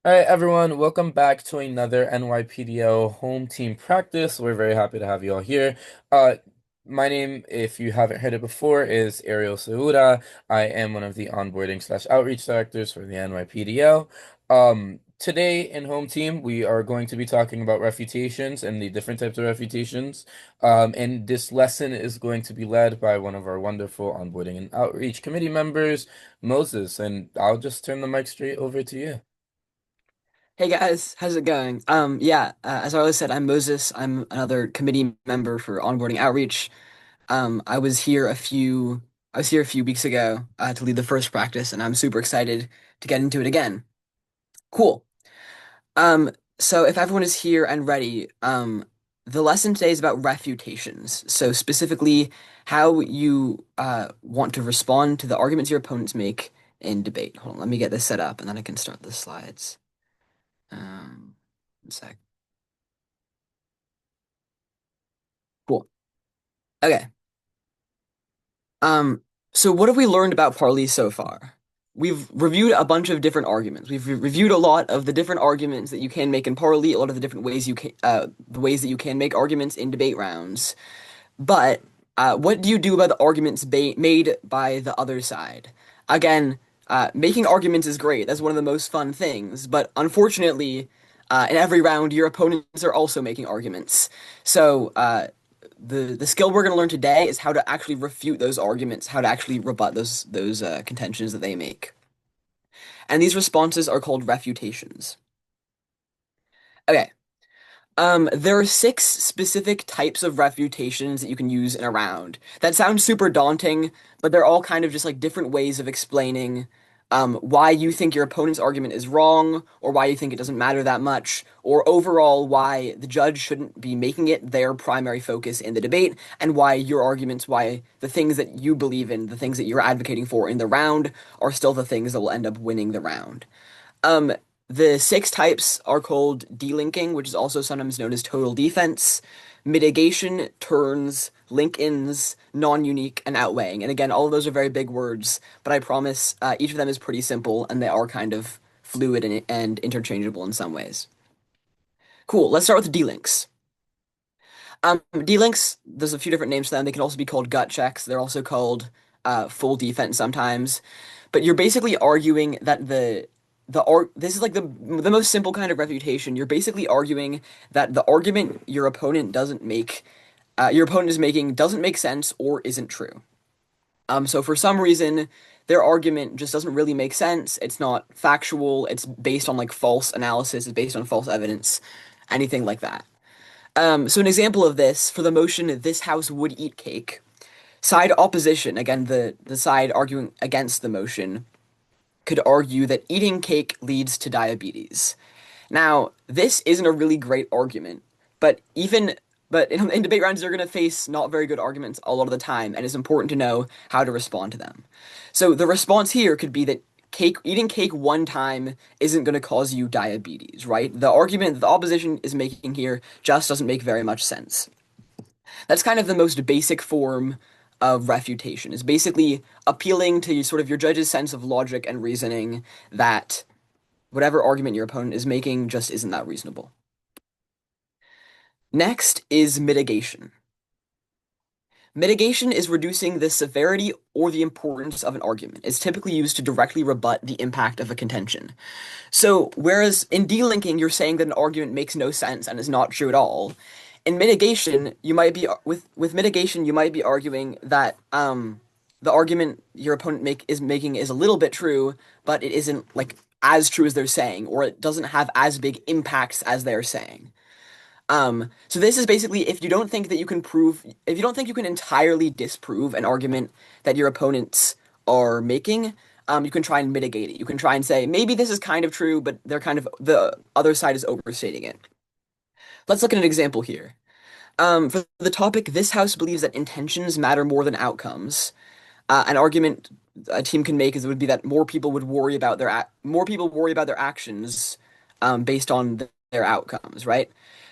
All right, everyone, welcome back to another NYPDL Home Team practice. We're very happy to have you all here. Uh, my name, if you haven't heard it before, is Ariel Segura. I am one of the onboarding slash outreach directors for the NYPDL. Today in Home Team, we are going to be talking about refutations and the different types of refutations. And this lesson is going to be led by one of our wonderful onboarding and outreach committee members, Moses. And I'll just turn the mic straight over to you. Hey guys, how's it going? As I always said, I'm Moses. I'm another committee member for onboarding outreach. I was here a few weeks ago to lead the first practice, and I'm super excited to get into it again. Cool. Um, so if everyone is here and ready, the lesson today is about refutations. So specifically, how you want to respond to the arguments your opponents make in debate. Hold on, let me get this set up, and then I can start the slides. One sec. Cool. Okay. Um, so what have we learned about Parley so far? We've reviewed a bunch of different arguments. We've reviewed a lot of the different arguments that you can make in Parley, a lot of the different ways the ways that you can make arguments in debate rounds. But what do you do about the arguments ba made by the other side? Again, making arguments is great. That's one of the most fun things. But unfortunately, in every round, your opponents are also making arguments. So the skill we're going to learn today is how to actually refute those arguments, how to actually rebut those contentions that they make. And these responses are called refutations. Okay. There are six specific types of refutations that you can use in a round. That sounds super daunting, but they're all kind of just like different ways of explaining why you think your opponent's argument is wrong, or why you think it doesn't matter that much, or overall why the judge shouldn't be making it their primary focus in the debate, and why your arguments, why the things that you believe in, the things that you're advocating for in the round, are still the things that will end up winning the round. Um, the six types are called delinking, which is also sometimes known as total defense, mitigation, turns, link-ins, non-unique, and outweighing. And again, all of those are very big words, but I promise each of them is pretty simple, and they are kind of fluid and interchangeable in some ways. Cool, let's start with delinks. Delinks, there's a few different names for them. They can also be called gut checks. They're also called full defense sometimes. But you're basically arguing that this is like the most simple kind of refutation. You're basically arguing that the argument your opponent is making doesn't make sense or isn't true. So for some reason, their argument just doesn't really make sense. It's not factual. It's based on like false analysis. It's based on false evidence, anything like that. So an example of this for the motion, this house would eat cake. Side opposition, again, the side arguing against the motion, could argue that eating cake leads to diabetes. Now, this isn't a really great argument, but in debate rounds, you're going to face not very good arguments a lot of the time, and it's important to know how to respond to them. So the response here could be that eating cake one time isn't going to cause you diabetes, right? The argument that the opposition is making here just doesn't make very much sense. That's kind of the most basic form of refutation, is basically appealing to sort of your judge's sense of logic and reasoning that whatever argument your opponent is making just isn't that reasonable. Next is mitigation. Mitigation is reducing the severity or the importance of an argument. It's typically used to directly rebut the impact of a contention. So, whereas in delinking, you're saying that an argument makes no sense and is not true at all, in mitigation, you might be with mitigation, you might be arguing that the argument your opponent is making is a little bit true, but it isn't like as true as they're saying, or it doesn't have as big impacts as they're saying. So this is basically if you don't think you can entirely disprove an argument that your opponents are making, you can try and mitigate it. You can try and say, maybe this is kind of true, but the other side is overstating it. Let's look at an example here. For the topic, this house believes that intentions matter more than outcomes. An argument a team can make is it would be that more people worry about their actions based on their outcomes, right?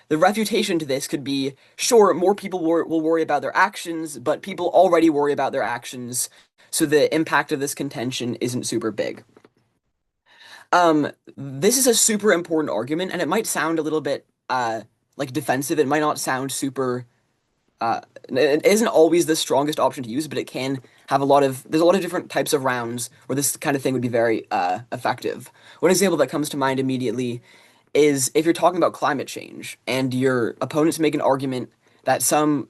The refutation to this could be, sure, more people will worry about their actions, but people already worry about their actions, so the impact of this contention isn't super big. This is a super important argument, and it might sound a little bit like defensive. It might not sound super it isn't always the strongest option to use, but it can have there's a lot of different types of rounds where this kind of thing would be very effective. One example that comes to mind immediately is if you're talking about climate change and your opponents make an argument that some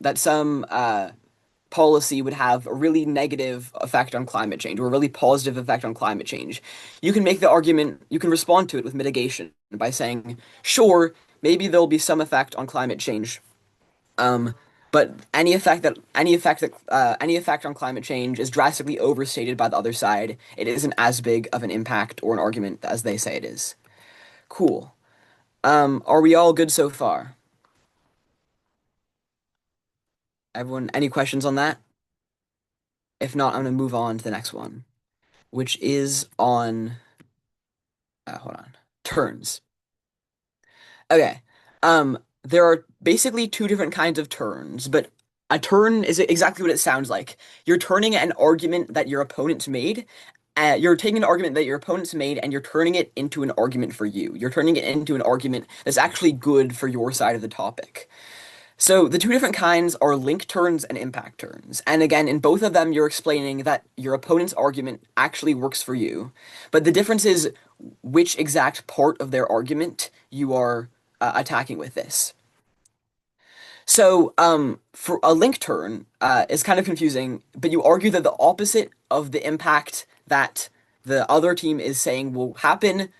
policy would have a really negative effect on climate change or a really positive effect on climate change. You can make the argument, you can respond to it with mitigation by saying, sure, maybe there'll be some effect on climate change, um, but any effect on climate change is drastically overstated by the other side. It isn't as big of an impact or an argument as they say it is. Cool. Are we all good so far? Everyone, any questions on that? If not, I'm gonna move on to the next one, which is on hold on. Turns. Okay. There are basically two different kinds of turns, but a turn is exactly what it sounds like. You're turning an argument that your opponents made. You're taking an argument that your opponents made and you're turning it into an argument for you. You're turning it into an argument that's actually good for your side of the topic. So the two different kinds are link turns and impact turns. And again, in both of them, you're explaining that your opponent's argument actually works for you. But the difference is which exact part of their argument you are attacking with this. So, for a link turn, is kind of confusing, but you argue that the opposite of the impact that the other team is saying will happen.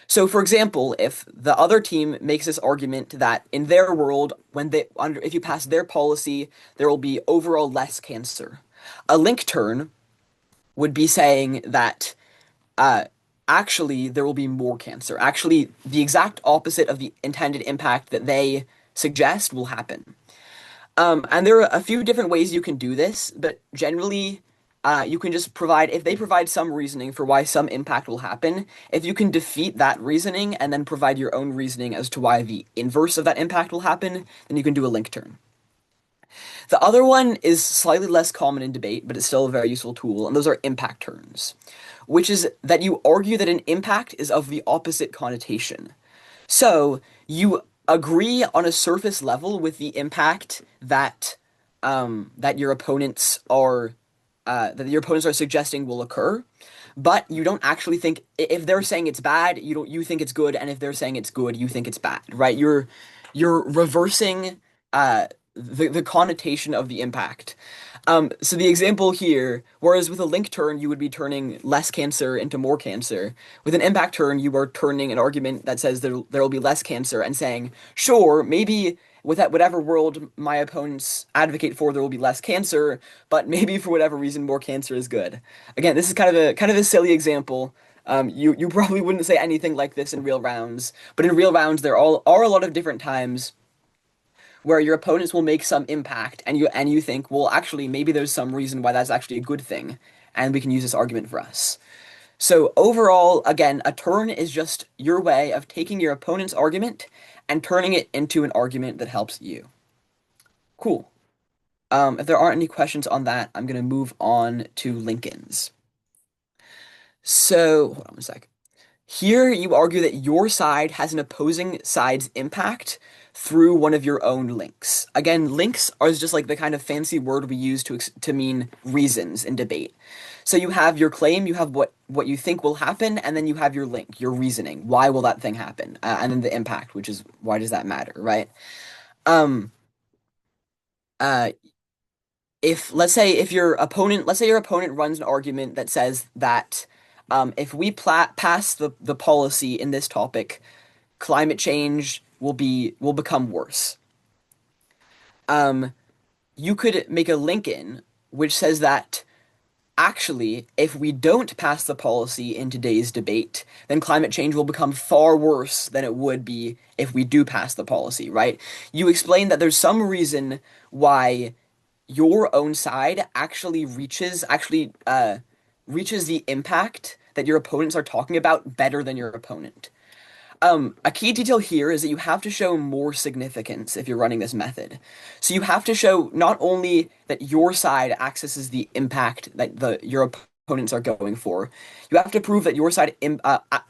So, for example, if the other team makes this argument that in their world, if you pass their policy, there will be overall less cancer. A link turn would be saying that uh, actually there will be more cancer. Actually, the exact opposite of the intended impact that they suggest will happen. And there are a few different ways you can do this, but generally, you can just if they provide some reasoning for why some impact will happen, if you can defeat that reasoning and then provide your own reasoning as to why the inverse of that impact will happen, then you can do a link turn. The other one is slightly less common in debate, but it's still a very useful tool, and those are impact turns, which is that you argue that an impact is of the opposite connotation. So you agree on a surface level with the impact that your opponents are suggesting will occur, but you don't actually think if they're saying it's bad, you think it's good, and if they're saying it's good, you think it's bad, right? You're reversing the connotation of the impact. So the example here, whereas with a link turn, you would be turning less cancer into more cancer. With an impact turn, you are turning an argument that says there will be less cancer and saying, sure, maybe with that whatever world my opponents advocate for, there will be less cancer, but maybe for whatever reason, more cancer is good. Again, this is kind of a silly example. You probably wouldn't say anything like this in real rounds, but in real rounds, there are a lot of different times where your opponents will make some impact and you think, well, actually, maybe there's some reason why that's actually a good thing, and we can use this argument for us. So overall, again, a turn is just your way of taking your opponent's argument and turning it into an argument that helps you. Cool. If there aren't any questions on that, I'm gonna move on to Lincoln's. So, hold on a sec. Here, you argue that your side has an opposing side's impact through one of your own links. Again, links are just like the kind of fancy word we use to mean reasons in debate. So you have your claim, you have what you think will happen, and then you have your link, your reasoning. Why will that thing happen? And then the impact, which is why does that matter, right? Um, uh, if let's say your opponent runs an argument that says that if we pass the policy in this topic, climate change will become worse. Um, you could make a link in which says that actually, if we don't pass the policy in today's debate, then climate change will become far worse than it would be if we do pass the policy, right? You explain that there's some reason why your own side reaches the impact that your opponents are talking about better than your opponent. A key detail here is that you have to show more significance if you're running this method. So you have to show not only that your side accesses the impact that your opponents are going for, you have to prove that your side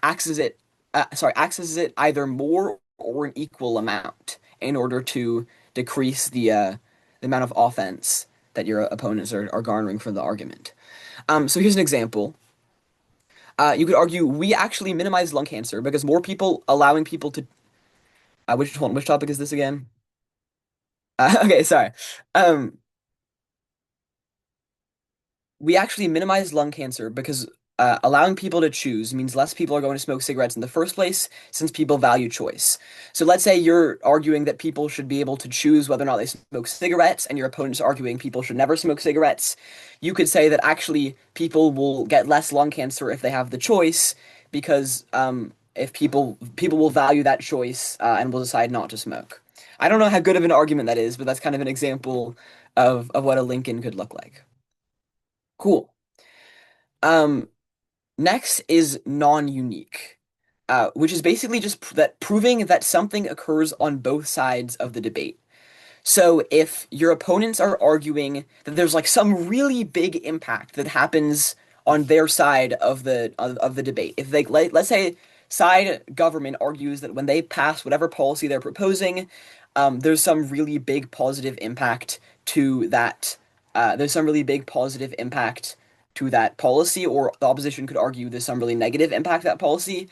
accesses it either more or an equal amount in order to decrease the amount of offense that your opponents are garnering for the argument. So here's an example. You could argue we actually minimize lung cancer because more people allowing people to which topic is this again? Okay, sorry. Um, we actually minimize lung cancer because allowing people to choose means less people are going to smoke cigarettes in the first place, since people value choice. So let's say you're arguing that people should be able to choose whether or not they smoke cigarettes, and your opponent's arguing people should never smoke cigarettes. You could say that actually people will get less lung cancer if they have the choice, because if people will value that choice and will decide not to smoke. I don't know how good of an argument that is, but that's kind of an example of what a Lincoln could look like. Cool. Um, Next is non-unique, which is basically just that proving that something occurs on both sides of the debate. So if your opponents are arguing that there's like some really big impact that happens on their side of the debate, if they let's say side government argues that when they pass whatever policy they're proposing, there's some really big positive impact to that. There's some really big positive impact to that policy, or the opposition could argue there's some really negative impact to that policy.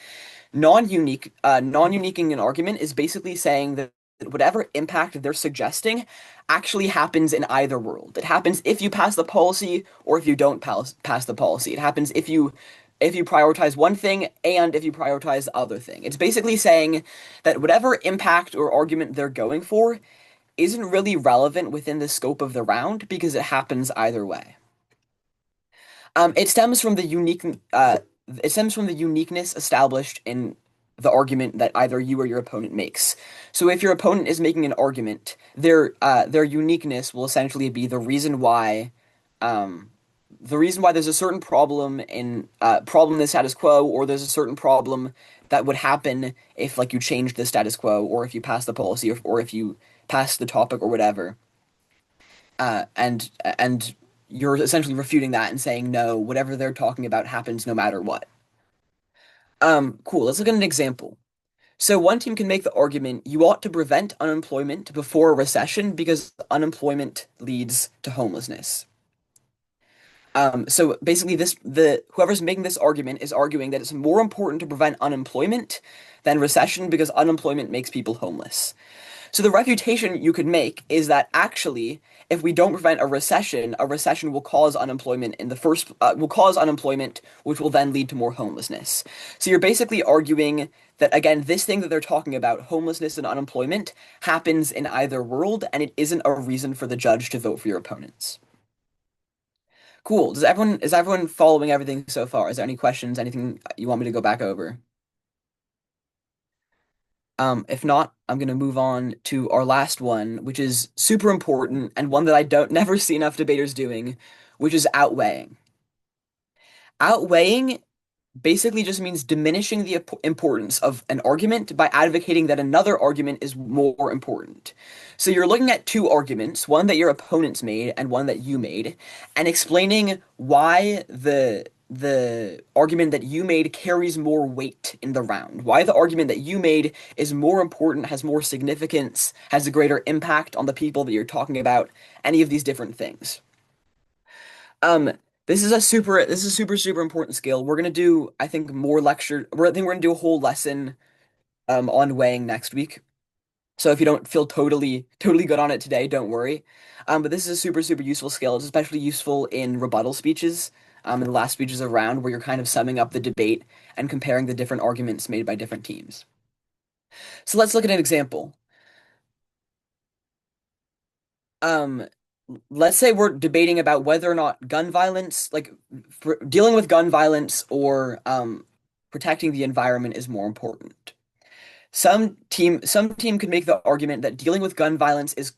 Non-uniquing an argument is basically saying that whatever impact they're suggesting actually happens in either world. It happens if you pass the policy or if you don't pass the policy. It happens if you prioritize one thing and if you prioritize the other thing. It's basically saying that whatever impact or argument they're going for isn't really relevant within the scope of the round because it happens either way. It stems from the uniqueness established in the argument that either you or your opponent makes. So if your opponent is making an argument, their uniqueness will essentially be um, the reason why there's a certain problem in the status quo, or there's a certain problem that would happen if like you changed the status quo, or if you pass the policy, or if you pass the topic or whatever. And you're essentially refuting that and saying no, whatever they're talking about happens no matter what. Cool. Let's look at an example. So one team can make the argument you ought to prevent unemployment before a recession because unemployment leads to homelessness. So basically the whoever's making this argument is arguing that it's more important to prevent unemployment than recession because unemployment makes people homeless. So the refutation you could make is that actually, if we don't prevent a recession will cause unemployment will cause unemployment, which will then lead to more homelessness. So you're basically arguing that again, this thing that they're talking about, homelessness and unemployment, happens in either world, and it isn't a reason for the judge to vote for your opponents. Cool. Is everyone following everything so far? Is there any questions? Anything you want me to go back over? If not, I'm gonna move on to our last one, which is super important and one that I don't never see enough debaters doing, which is outweighing. Outweighing basically just means diminishing the importance of an argument by advocating that another argument is more important. So you're looking at two arguments, one that your opponents made and one that you made, and explaining why the argument that you made carries more weight in the round. Why the argument that you made is more important, has more significance, has a greater impact on the people that you're talking about, any of these different things. Um, this is a super important skill. We're gonna do, I think, more lecture. I think we're gonna do a whole lesson on weighing next week. So if you don't feel totally good on it today, don't worry. But this is a super useful skill. It's especially useful in rebuttal speeches, in the last speeches around where you're kind of summing up the debate and comparing the different arguments made by different teams. So let's look at an example. Um, let's say we're debating about whether or not gun violence, like dealing with gun violence or protecting the environment is more important. Some team could make the argument that dealing with gun violence is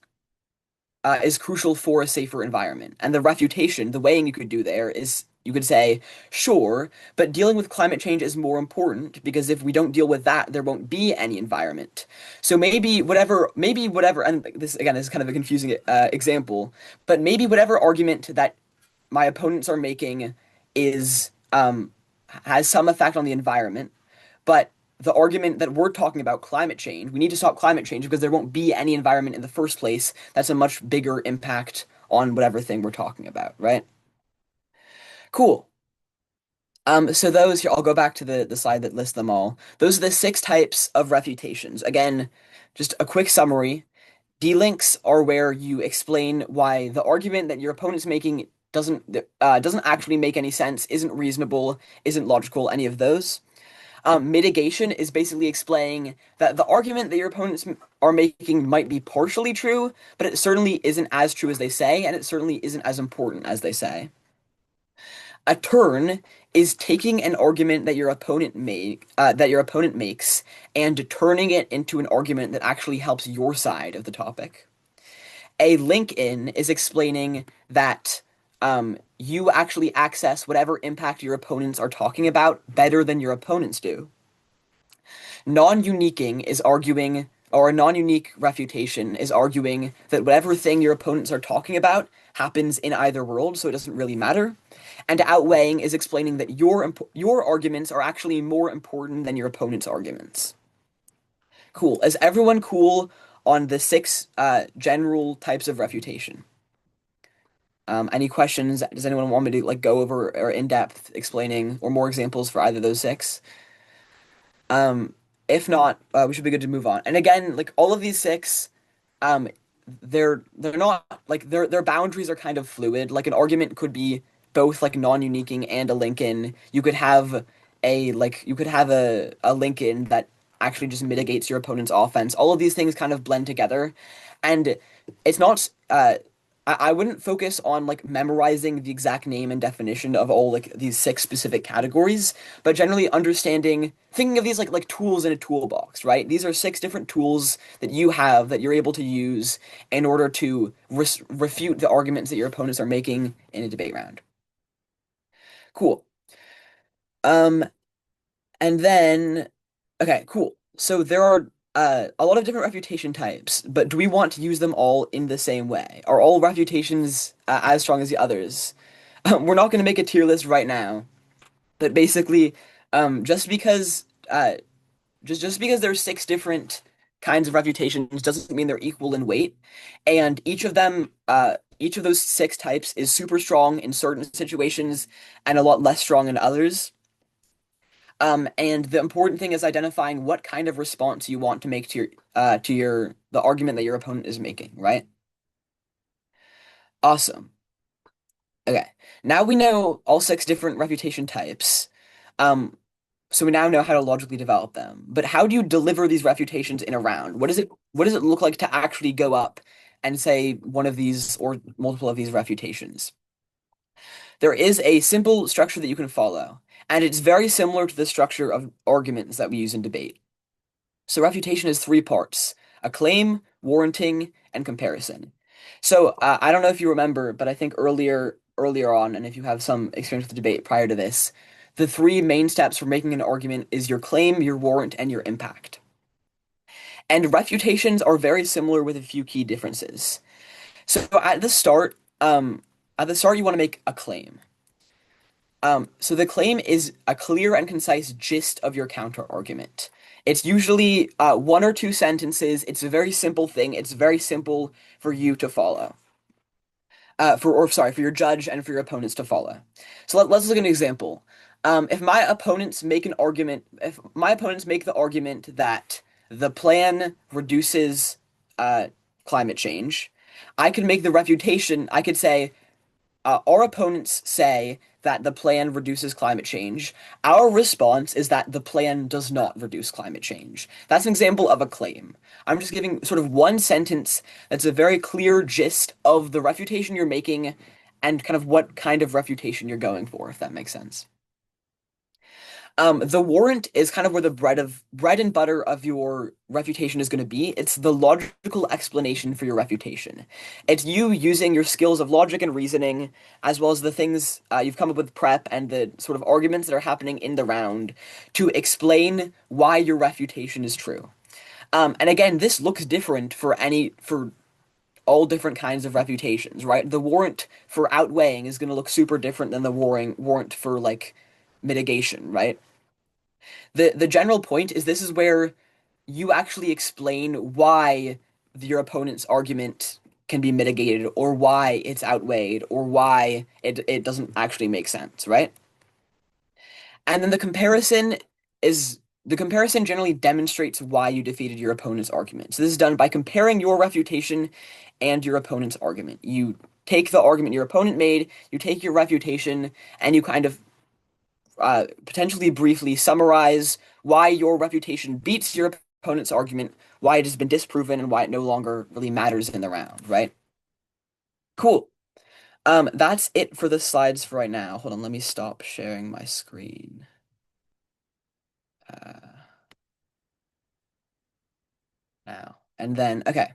crucial for a safer environment. And the refutation, the weighing you could do there is you could say, sure, but dealing with climate change is more important because if we don't deal with that, there won't be any environment. So maybe whatever, and this again is kind of a confusing example, but maybe whatever argument that my opponents are making is has some effect on the environment, but the argument that we're talking about climate change, we need to stop climate change because there won't be any environment in the first place. That's a much bigger impact on whatever thing we're talking about, right? Cool. So those here, I'll go back to the slide that lists them all. Those are the six types of refutations. Again, just a quick summary. D-links are where you explain why the argument that your opponent's making doesn't actually make any sense, isn't reasonable, isn't logical, any of those. Mitigation is basically explaining that the argument that your opponents are making might be partially true, but it certainly isn't as true as they say, and it certainly isn't as important as they say. A turn is taking an argument that your opponent makes and turning it into an argument that actually helps your side of the topic. A link in is explaining that you actually access whatever impact your opponents are talking about better than your opponents do. Non-uniquing is arguing, or a non-unique refutation is arguing that whatever thing your opponents are talking about happens in either world, so it doesn't really matter. And outweighing is explaining that your arguments are actually more important than your opponent's arguments. Cool. Is everyone cool on the six general types of refutation? Any questions? Does anyone want me to like go over or in depth explaining or more examples for either of those six? Um, if not, we should be good to move on. And again, like all of these six, um, they're not like their boundaries are kind of fluid. Like an argument could be both like non-uniquing and a link-in. You could have a link-in that actually just mitigates your opponent's offense. All of these things kind of blend together, and it's not. I wouldn't focus on like memorizing the exact name and definition of all like these six specific categories, but generally understanding, thinking of these like tools in a toolbox, right? These are six different tools that you have that you're able to use in order to refute the arguments that your opponents are making in a debate round. Cool. Um, and then, okay, cool. So there are a lot of different refutation types, but do we want to use them all in the same way? Are all refutations as strong as the others? We're not going to make a tier list right now, but basically, just because just because there's six different kinds of refutations doesn't mean they're equal in weight, and each of those six types is super strong in certain situations and a lot less strong in others. And the important thing is identifying what kind of response you want to make to your the argument that your opponent is making, right? Awesome. Okay. Now we know all six different refutation types. Um, so we now know how to logically develop them. But how do you deliver these refutations in a round? What does it look like to actually go up and say one of these or multiple of these refutations? There is a simple structure that you can follow, and it's very similar to the structure of arguments that we use in debate. So refutation is three parts: a claim, warranting, and comparison. So I don't know if you remember, but I think earlier on, and if you have some experience with the debate prior to this, the three main steps for making an argument is your claim, your warrant, and your impact. And refutations are very similar with a few key differences. So at the start you want to make a claim. So the claim is a clear and concise gist of your counter argument. It's usually one or two sentences. It's a very simple thing. It's very simple for you to follow. For your judge and for your opponents to follow. So let's look at an example. If my opponents make the argument that the plan reduces climate change, I could make the refutation. I could say, our opponents say that the plan reduces climate change. Our response is that the plan does not reduce climate change. That's an example of a claim. I'm just giving sort of one sentence that's a very clear gist of the refutation you're making and kind of what kind of refutation you're going for, if that makes sense. The warrant is kind of where the bread and butter of your refutation is going to be. It's the logical explanation for your refutation. It's you using your skills of logic and reasoning, as well as the things you've come up with prep and the sort of arguments that are happening in the round to explain why your refutation is true. And again, this looks different for all different kinds of refutations, right? The warrant for outweighing is going to look super different than the warrant for like mitigation, right? The general point is this is where you actually explain why your opponent's argument can be mitigated or why it's outweighed or why it doesn't actually make sense, right? And then the comparison generally demonstrates why you defeated your opponent's argument. So this is done by comparing your refutation and your opponent's argument. You take the argument your opponent made, you take your refutation, and you kind of potentially briefly summarize why your refutation beats your opponent's argument, why it has been disproven, and why it no longer really matters in the round, right? Cool. That's it for the slides for right now. Hold on, let me stop sharing my screen. Uh, now. And then, okay.